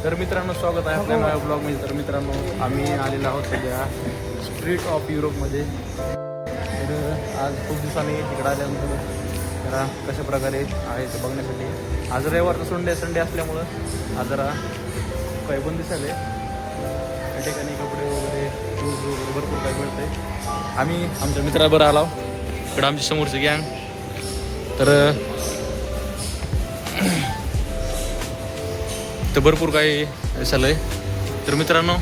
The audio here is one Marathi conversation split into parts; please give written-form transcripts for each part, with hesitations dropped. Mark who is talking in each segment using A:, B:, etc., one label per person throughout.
A: तर मित्रांनो स्वागत आहे आपल्या माझ्या ब्लॉगमध्ये. तर मित्रांनो आम्ही आलेलो आहोत सध्या स्ट्रीट ऑफ युरोपमध्ये. तर आज खूप दिवसांनी इकडे आल्यानंतर जरा कशा प्रकारे आहे ते बघण्यासाठी. आज रविवारचा संडे असल्यामुळं आज जरा काही बंद दिसायले. त्या ठिकाणी कपडे वगैरे शूज वगैरे भरपूर काही मिळते. आम्ही आमच्या मित्राबरोबर आलो इकडं आमची समोरची गँग. तर भरपूर काही झालं आहे. तर मित्रांनो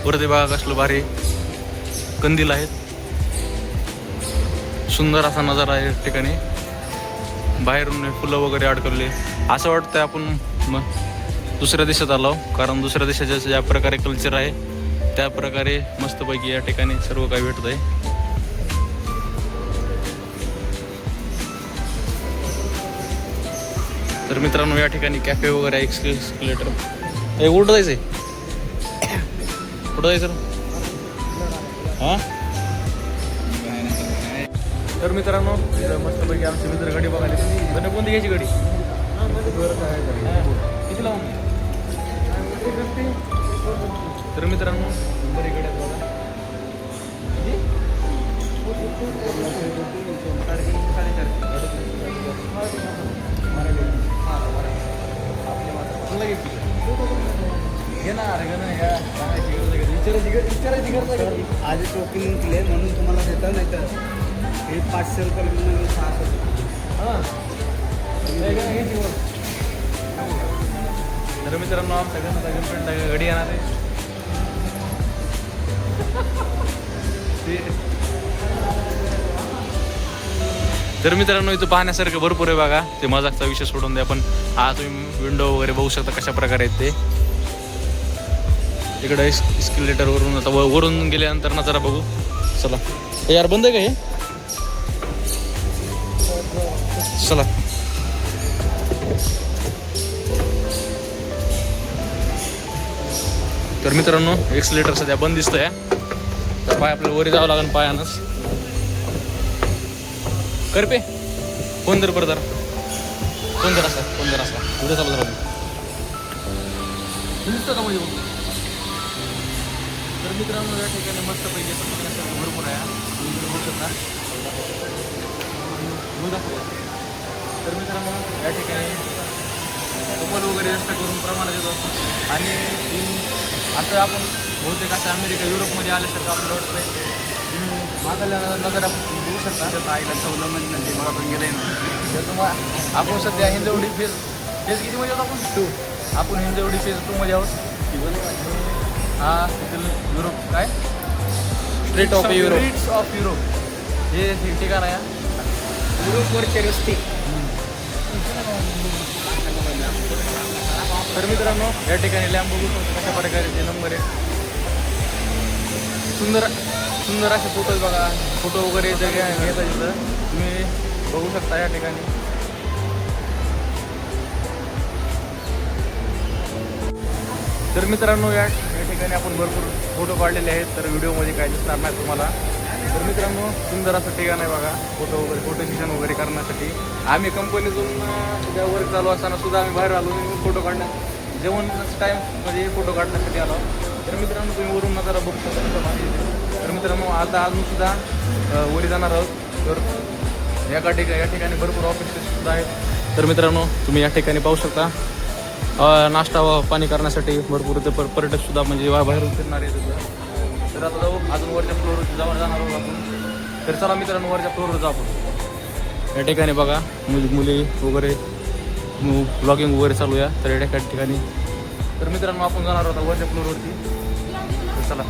A: वरती बघा कसलं भारी कंदील आहेत. सुंदर असा नजारा आहे ठिकाणी. बाहेरून फुलं वगैरे अडकवले. असं वाटतं आपण दुसऱ्या देशात आलो, कारण दुसऱ्या देशाच्या ज्या प्रकारे कल्चर आहे त्या प्रकारे मस्तपैकी या ठिकाणी सर्व काही भेटत आहे. तर मित्रांनो या ठिकाणी कॅफे वगैरे आहे. एक्सलेटर हे कुठं जायचं आहे? कुठं जायचं हां? तर मित्रांनो मस्तपैकी आमची मित्र गाडी बघायला. तर कोणती घ्यायची गाडी? किती लावून? तर मित्रांनो बरी गाडी आहेत बघा.
B: आधी टोकन केले म्हणून तुम्हाला देतं, नाही तर हे 500 रुपये म्हणून 600 रुपये.
A: तर मित्रांनो आमच्या घरात गर्लफ्रेंड गाडी येणार आहे. तर मित्रांनो इथं पाहण्यासारखं भरपूर आहे बघा. ते मजाकचा विषय सोडून द्या, पण हा तुम्ही विंडो वगैरे बघू शकता कशा प्रकारे आहेत ते. इकडं एस्केलेटर वरून आता वरून गेल्यानंतर ना जरा बघू. चला हे यार बंद आहे का हे? चला तर मित्रांनो एक्सलेटर सध्या बंद दिसतोय. तर पाय आपल्याला वरी जावं लागेल पायानंच. कर पे फोन दर बरं जरा फोन जर असा उद्या चालू जरा दिसतं का म्हणजे. तर मित्रांनो या ठिकाणी मस्त पैकी भरपूर आहे. होऊ शकता. तर मित्रांनो या ठिकाणी कपल वगैरे जास्त करून प्रमाणात येत असतो. आणि आता आपण बहुतेक असं अमेरिका युरोपमध्ये आल्यासारखं आपल्याला वाटतंय. मागायला नजर आपण बघू शकता. आईला ठेवलं म्हणजे मला पण गेलं ना. तर तुम्हाला आपण सध्या हिंजवडी फेज किती मध्ये आहोत आपण? आपण हिंजवडी फेज 2 मध्ये आहोत. हा तिथलं युरोप काय स्ट्रीट ऑफ युरोप हे ठिकाण आहे.
B: युरोपवरचे रस्ते.
A: तर मित्रांनो या ठिकाणी लॅम्प बघू शकतो कशा प्रकारचे नंबर आहे. सुंदर असे फोटो बघा. फोटो वगैरे जर घेता तिथं तुम्ही बघू शकता या ठिकाणी. तर मित्रांनो या ठिकाणी आपण भरपूर फोटो काढलेले आहेत. तर व्हिडिओमध्ये काय दिसणार नाही तुम्हाला. तर मित्रांनो सुंदर असं ठिकाण आहे बघा. फोटो सेशन वगैरे करण्यासाठी. आम्ही कंपनीतून सध्या वर्क चालू असताना सुद्धा आम्ही बाहेर आलो फोटो काढण्यात जेवणच टाईममध्ये फोटो काढण्यासाठी आलो. तर मित्रांनो तुम्ही वरून नजारा बघू शकता. तर मित्रांनो आता अजून सुद्धा वरी जाणार आहोत. तर या ठिकाणी भरपूर ऑफिसेस सुद्धा आहेत. तर मित्रांनो तुम्ही या ठिकाणी पाहू शकता. नाश्ता पाणी करण्यासाठी भरपूर ते पर्यटक सुद्धा म्हणजे बाहेरून फिरणार आहेत. तर आता जाऊ अजून वरच्या फ्लोअरवर जाणार आहोत आपण. तर चला मित्रांनो वरच्या फ्लोअरवर जाऊ आपण. या ठिकाणी बघा मुली वगैरे ब्लॉगिंग वगैरे चालू आहे. तर या ठिकाणी तर मित्रांनो आपण जाणार आहोत वरच्या फ्लोअरवरती. तर चला